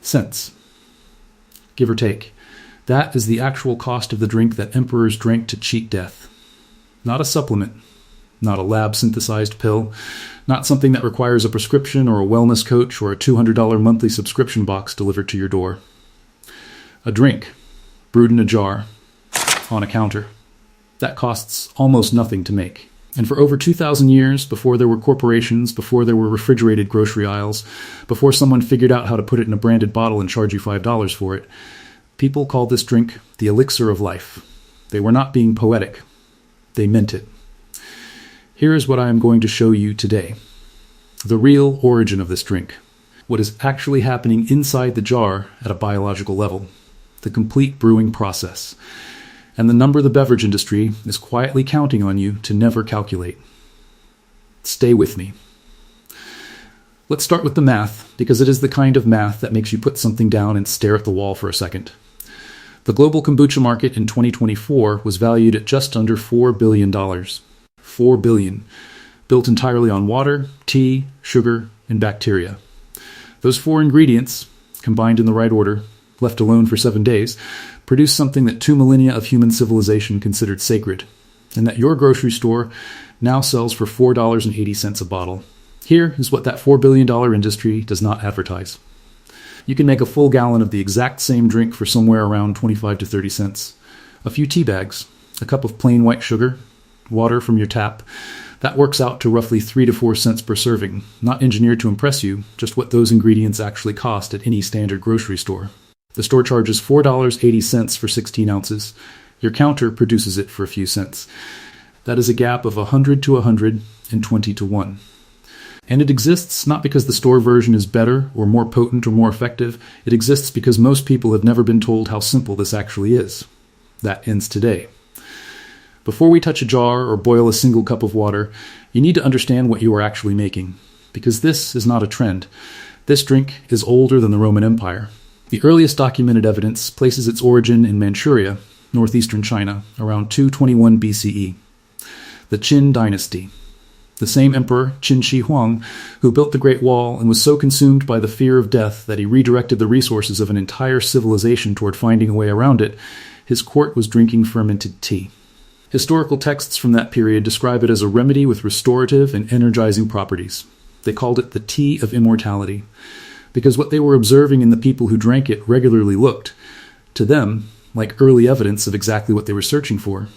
cents, give or take. That is the actual cost of the drink that emperors drank to cheat death. Not a supplement, not a lab-synthesized pill, not something that requires a prescription or a wellness coach or a $200 monthly subscription box delivered to your door. A drink, brewed in a jar, on a counter. That costs almost nothing to make. And for over 2,000 years, before there were corporations, before there were refrigerated grocery aisles, before someone figured out how to put it in a branded bottle and charge you $5 for it, people called this drink the elixir of life. They were not being poetic. They meant it. Here is what I am going to show you today. The real origin of this drink. What is actually happening inside the jar at a biological level. The complete brewing process. And the number the beverage industry is quietly counting on you to never calculate. Stay with me. Let's start with the math, because it is the kind of math that makes you put something down and stare at the wall for a second. The global kombucha market in 2024 was valued at just under $4 billion. $4 billion. Built entirely on water, tea, sugar, and bacteria. Those four ingredients, combined in the right order, left alone for 7 days, produce something that 2 millennia of human civilization considered sacred, and that your grocery store now sells for $4.80 a bottle. Here is what that $4 billion industry does not advertise. You can make a full gallon of the exact same drink for somewhere around 25 to 30 cents. A few tea bags, a cup of plain white sugar, water from your tap. That works out to roughly 3 to 4 cents per serving, not engineered to impress you, just what those ingredients actually cost at any standard grocery store. The store charges $4.80 for 16 ounces. Your counter produces it for a few cents. That is a gap of 100 to 100 and 20 to 1. And it exists not because the store version is better or more potent or more effective. It exists because most people have never been told how simple this actually is. That ends today. Before we touch a jar or boil a single cup of water, you need to understand what you are actually making, because this is not a trend. This drink is older than the Roman Empire. The earliest documented evidence places its origin in Manchuria, northeastern China, around 221 BCE. The Qin dynasty. The same emperor, Qin Shi Huang, who built the Great Wall and was so consumed by the fear of death that he redirected the resources of an entire civilization toward finding a way around it, his court was drinking fermented tea. Historical texts from that period describe it as a remedy with restorative and energizing properties. They called it the tea of immortality, because what they were observing in the people who drank it regularly looked, to them, like early evidence of exactly what they were searching for.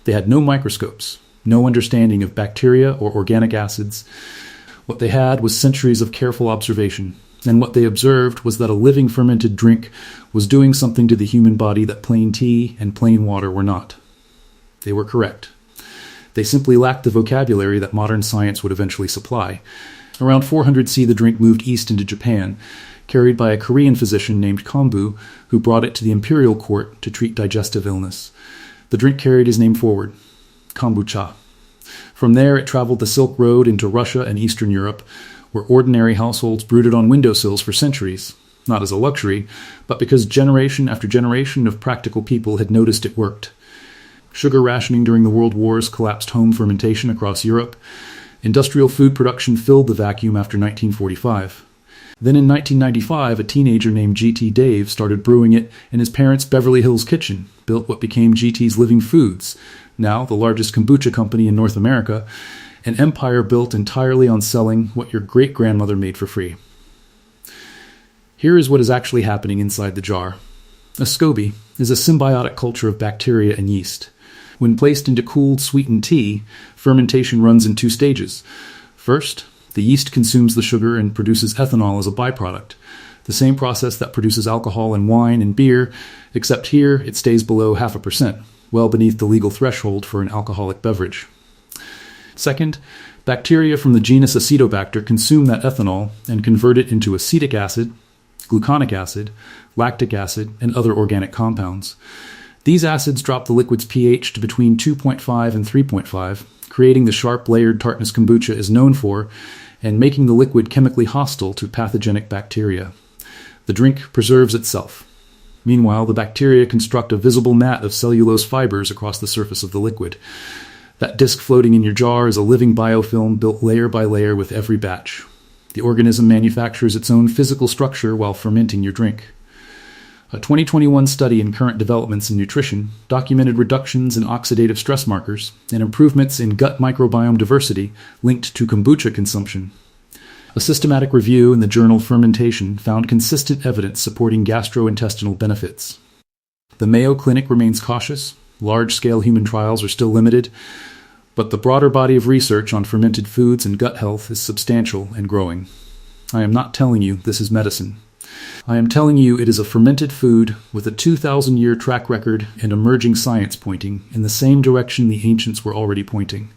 They had no microscopes, no understanding of bacteria or organic acids. What they had was centuries of careful observation, and what they observed was that a living fermented drink was doing something to the human body that plain tea and plain water were not. They were correct. They simply lacked the vocabulary that modern science would eventually supply. Around 400 CE, the drink moved east into Japan, carried by a Korean physician named Kombu, who brought it to the imperial court to treat digestive illness. The drink carried his name forward, Kombucha. From there, it traveled the Silk Road into Russia and Eastern Europe, where ordinary households brewed it on windowsills for centuries, not as a luxury, but because generation after generation of practical people had noticed it worked. Sugar rationing during the World Wars collapsed home fermentation across Europe. Industrial food production filled the vacuum after 1945. Then in 1995, a teenager named G.T. Dave started brewing it in his parents' Beverly Hills kitchen, built what became G.T.'s Living Foods, now the largest kombucha company in North America, an empire built entirely on selling what your great-grandmother made for free. Here is what is actually happening inside the jar. A SCOBY is a symbiotic culture of bacteria and yeast. When placed into cooled, sweetened tea, fermentation runs in 2 stages. First, the yeast consumes the sugar and produces ethanol as a byproduct, the same process that produces alcohol in wine and beer, except here it stays below 0.5%, well beneath the legal threshold for an alcoholic beverage. Second, bacteria from the genus Acetobacter consume that ethanol and convert it into acetic acid, gluconic acid, lactic acid, and other organic compounds. These acids drop the liquid's pH to between 2.5 and 3.5, creating the sharp layered tartness kombucha is known for, and making the liquid chemically hostile to pathogenic bacteria. The drink preserves itself. Meanwhile, the bacteria construct a visible mat of cellulose fibers across the surface of the liquid. That disc floating in your jar is a living biofilm built layer by layer with every batch. The organism manufactures its own physical structure while fermenting your drink. A 2021 study in current developments in nutrition documented reductions in oxidative stress markers and improvements in gut microbiome diversity linked to kombucha consumption. A systematic review in the journal Fermentation found consistent evidence supporting gastrointestinal benefits. The Mayo Clinic remains cautious. Large-scale human trials are still limited, but the broader body of research on fermented foods and gut health is substantial and growing. I am not telling you this is medicine. I am telling you it is a fermented food with a 2,000-year track record and emerging science pointing in the same direction the ancients were already pointing.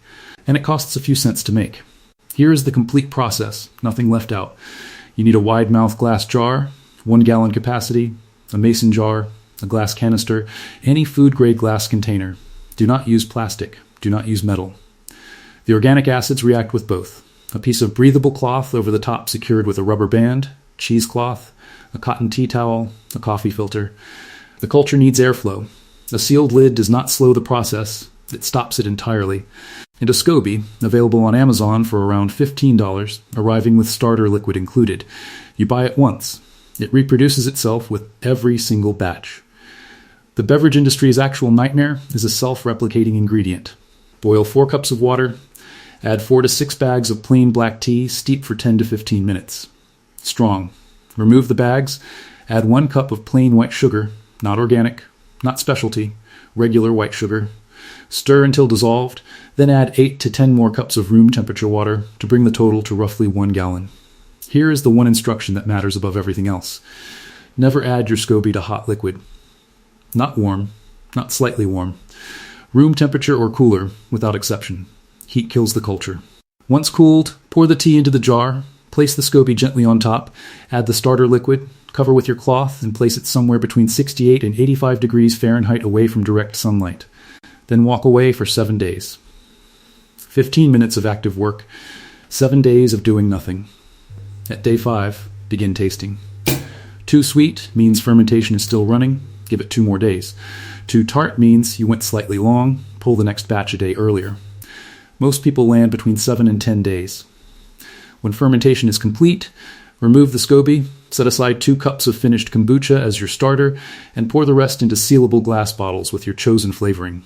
And it costs a few cents to make. Here is the complete process, nothing left out. You need a wide-mouth glass jar, 1 gallon capacity, a mason jar, a glass canister, any food-grade glass container. Do not use plastic. Do not use metal. The organic acids react with both. A piece of breathable cloth over the top secured with a rubber band, cheesecloth, a cotton tea towel, a coffee filter. The culture needs airflow. A sealed lid does not slow the process. It stops it entirely. And a SCOBY, available on Amazon for around $15, arriving with starter liquid included. You buy it once. It reproduces itself with every single batch. The beverage industry's actual nightmare is a self-replicating ingredient. Boil 4 cups of water. Add 4 to 6 bags of plain black tea, steep for 10 to 15 minutes. Strong. Remove the bags. Add 1 cup of plain white sugar, not organic, not specialty, regular white sugar. Stir until dissolved, then add 8 to 10 more cups of room temperature water to bring the total to roughly 1 gallon. Here is the one instruction that matters above everything else. Never add your SCOBY to hot liquid. Not warm, not slightly warm. Room temperature or cooler, without exception. Heat kills the culture. Once cooled, pour the tea into the jar, place the SCOBY gently on top, add the starter liquid, cover with your cloth, and place it somewhere between 68 and 85 degrees Fahrenheit away from direct sunlight. Then walk away for 7 days. 15 minutes of active work, 7 days of doing nothing. At day 5, begin tasting. Too sweet means fermentation is still running, give it 2 more days. Too tart means you went slightly long, pull the next batch a day earlier. Most people land between 7 and 10 days. When fermentation is complete, remove the SCOBY, set aside 2 cups of finished kombucha as your starter, and pour the rest into sealable glass bottles with your chosen flavoring.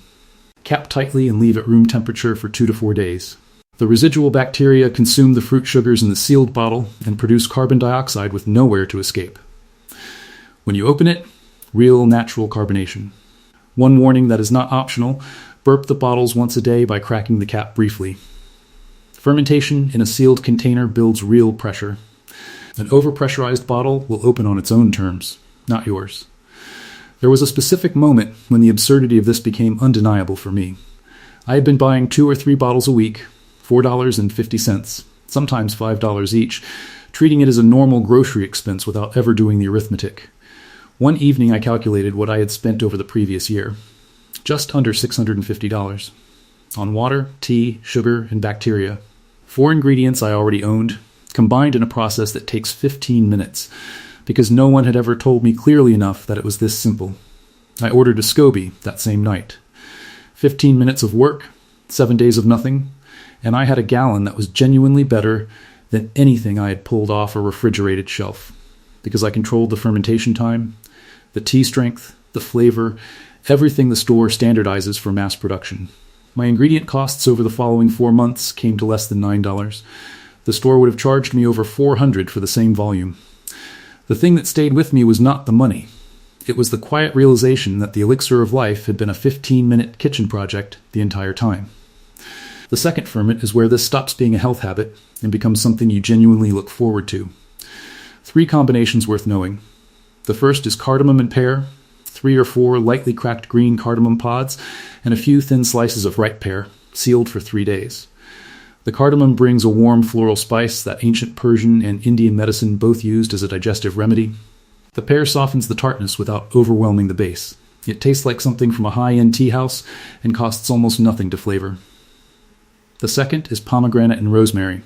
Cap tightly and leave at room temperature for 2 to 4 days. The residual bacteria consume the fruit sugars in the sealed bottle and produce carbon dioxide with nowhere to escape. When you open it, real natural carbonation. One warning that is not optional: burp the bottles once a day by cracking the cap briefly. Fermentation in a sealed container builds real pressure. An overpressurized bottle will open on its own terms, not yours. There was a specific moment when the absurdity of this became undeniable for me. I had been buying 2 or 3 bottles a week, $4.50, sometimes $5 each, treating it as a normal grocery expense without ever doing the arithmetic. One evening I calculated what I had spent over the previous year. Just under $650. On water, tea, sugar, and bacteria. 4 ingredients I already owned, combined in a process that takes 15 minutes, because no one had ever told me clearly enough that it was this simple. I ordered a SCOBY that same night. 15 minutes of work, 7 days of nothing, and I had a gallon that was genuinely better than anything I had pulled off a refrigerated shelf, because I controlled the fermentation time, the tea strength, the flavor, everything the store standardizes for mass production. My ingredient costs over the following 4 months came to less than $9. The store would have charged me over $400 for the same volume. The thing that stayed with me was not the money. It was the quiet realization that the ELIXIR of life had been a 15-minute kitchen project the entire time. The second ferment is where this stops being a health habit and becomes something you genuinely look forward to. 3 combinations worth knowing. The first is cardamom and pear, 3 or 4 lightly cracked green cardamom pods, and a few thin slices of ripe pear, sealed for 3 days. The cardamom brings a warm floral spice that ancient Persian and Indian medicine both used as a digestive remedy. The pear softens the tartness without overwhelming the base. It tastes like something from a high-end tea house and costs almost nothing to flavor. The second is pomegranate and rosemary.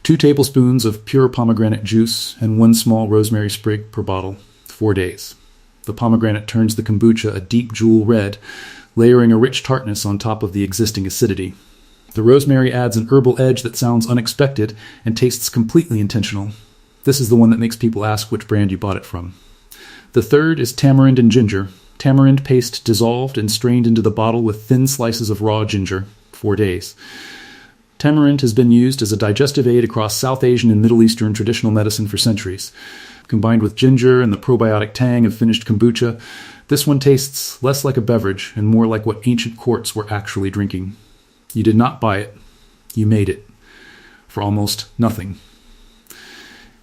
2 tablespoons of pure pomegranate juice and 1 small rosemary sprig per bottle, 4 days. The pomegranate turns the kombucha a deep jewel red, layering a rich tartness on top of the existing acidity. The rosemary adds an herbal edge that sounds unexpected and tastes completely intentional. This is the one that makes people ask which brand you bought it from. The third is tamarind and ginger. Tamarind paste dissolved and strained into the bottle with thin slices of raw ginger, 4 days. Tamarind has been used as a digestive aid across South Asian and Middle Eastern traditional medicine for centuries. Combined with ginger and the probiotic tang of finished kombucha, this one tastes less like a beverage and more like what ancient courts were actually drinking. You did not buy it. You made it. For almost nothing.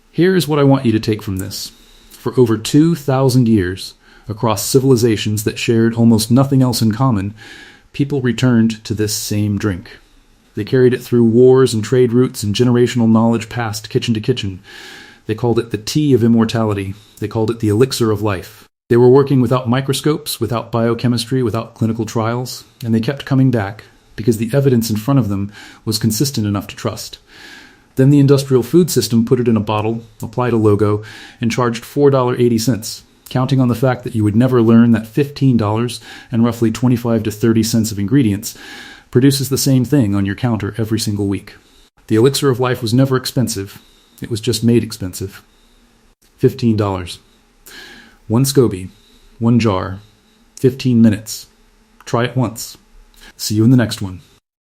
Here is what I want you to take from this. For over 2,000 years, across civilizations that shared almost nothing else in common, people returned to this same drink. They carried it through wars and trade routes and generational knowledge passed kitchen to kitchen. They called it the tea of immortality. They called it the elixir of life. They were working without microscopes, without biochemistry, without clinical trials, and they kept coming back because the evidence in front of them was consistent enough to trust. Then the industrial food system put it in a bottle, applied a logo, and charged $4.80, counting on the fact that you would never learn that $15 and roughly 25 to 30 cents of ingredients produces the same thing on your counter every single week. The elixir of life was never expensive. It was just made expensive. $15. 1 SCOBY, 1 jar, 15 minutes. Try it once. See you in the next one.